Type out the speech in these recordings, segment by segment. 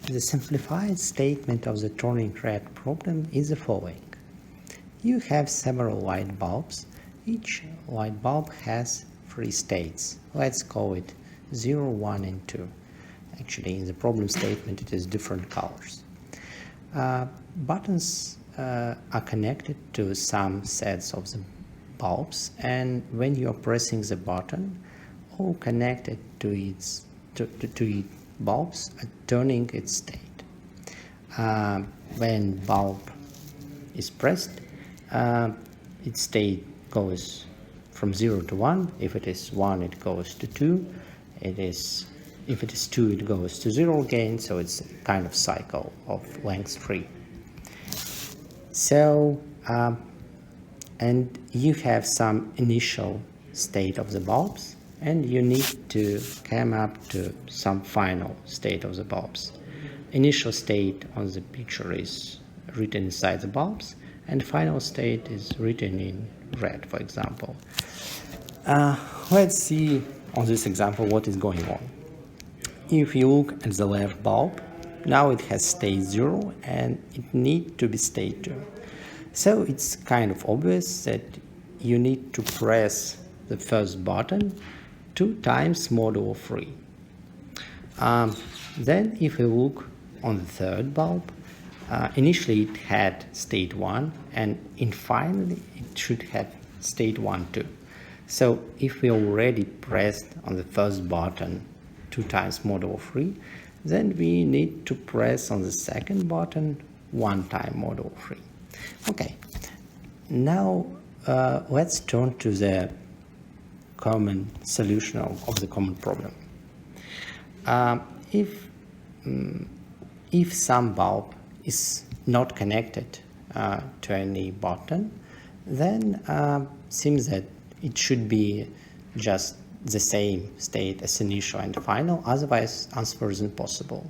The simplified statement of the turning red problem is the following. You have several light bulbs. Each light bulb has 3 states. Let's call it 0, 1 and 2. Actually, in the problem statement it is different colors. Buttons are connected to some sets of the bulbs, and when you are pressing the button, all connected to its bulbs are turning its state. When bulb is pressed, its state goes from 0 to 1. If it is 1, it goes to 2. If it is 2, it goes to 0 again, so it's a kind of cycle of length 3. So, and you have some initial state of the bulbs, and you need to come up to some final state of the bulbs. Initial state on the picture is written inside the bulbs, and final state is written in red, for example. Let's see on this example what is going on. If you look at the left bulb, now it has state 0 and it needs to be state 2. So it's kind of obvious that you need to press the first button 2 times modulo 3. Then if you look on the third bulb, initially it had state 1 and finally it should have state 1 too. So if we already pressed on the first button 2 times modulo 3, then we need to press on the second button 1 time modulo 3. Okay, now let's turn to the common solution of the common problem. If some bulb is not connected to any button, then seems that it should be just the same state as initial and final, otherwise answer is impossible.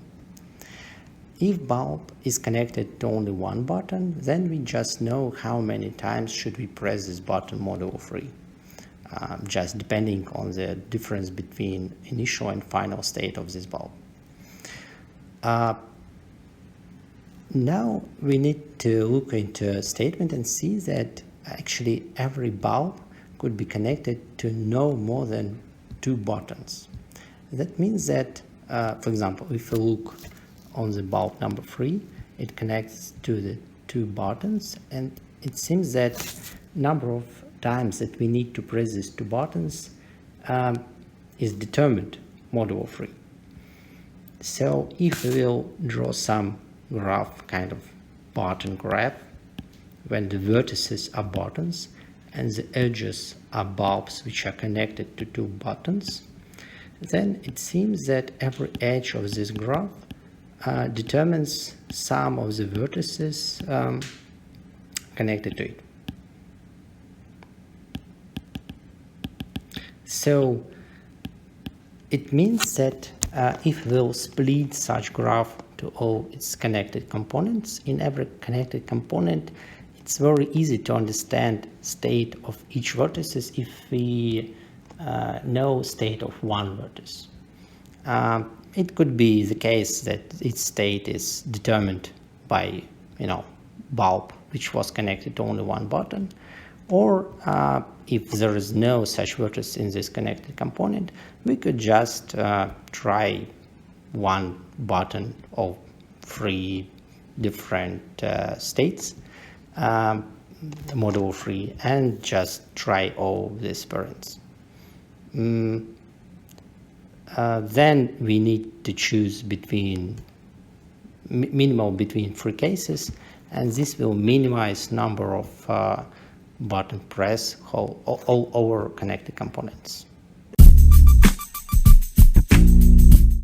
If bulb is connected to only one button, then we just know how many times should we press this button modulo 3, just depending on the difference between initial and final state of this bulb. Now we need to look into a statement and see that actually every bulb could be connected to no more than 2 buttons. That means that, for example, if you look on the bulb number 3, it connects to the 2 buttons, and it seems that number of times that we need to press these 2 buttons is determined modulo 3. So if we will draw some graph, kind of button graph, when the vertices are buttons and the edges are bulbs which are connected to 2 buttons, then it seems that every edge of this graph determines some of the vertices connected to it. So it means that if we'll split such graph to all its connected components, in every connected component it's very easy to understand state of each vertices if we know state of one vertex. It could be the case that its state is determined by, bulb which was connected to only one button, or if there is no such vertex in this connected component, we could just try one button of 3 different states, modulo 3, and just try all these variants. Then we need to choose minimal between 3 cases, and this will minimize number of button press all over connected components.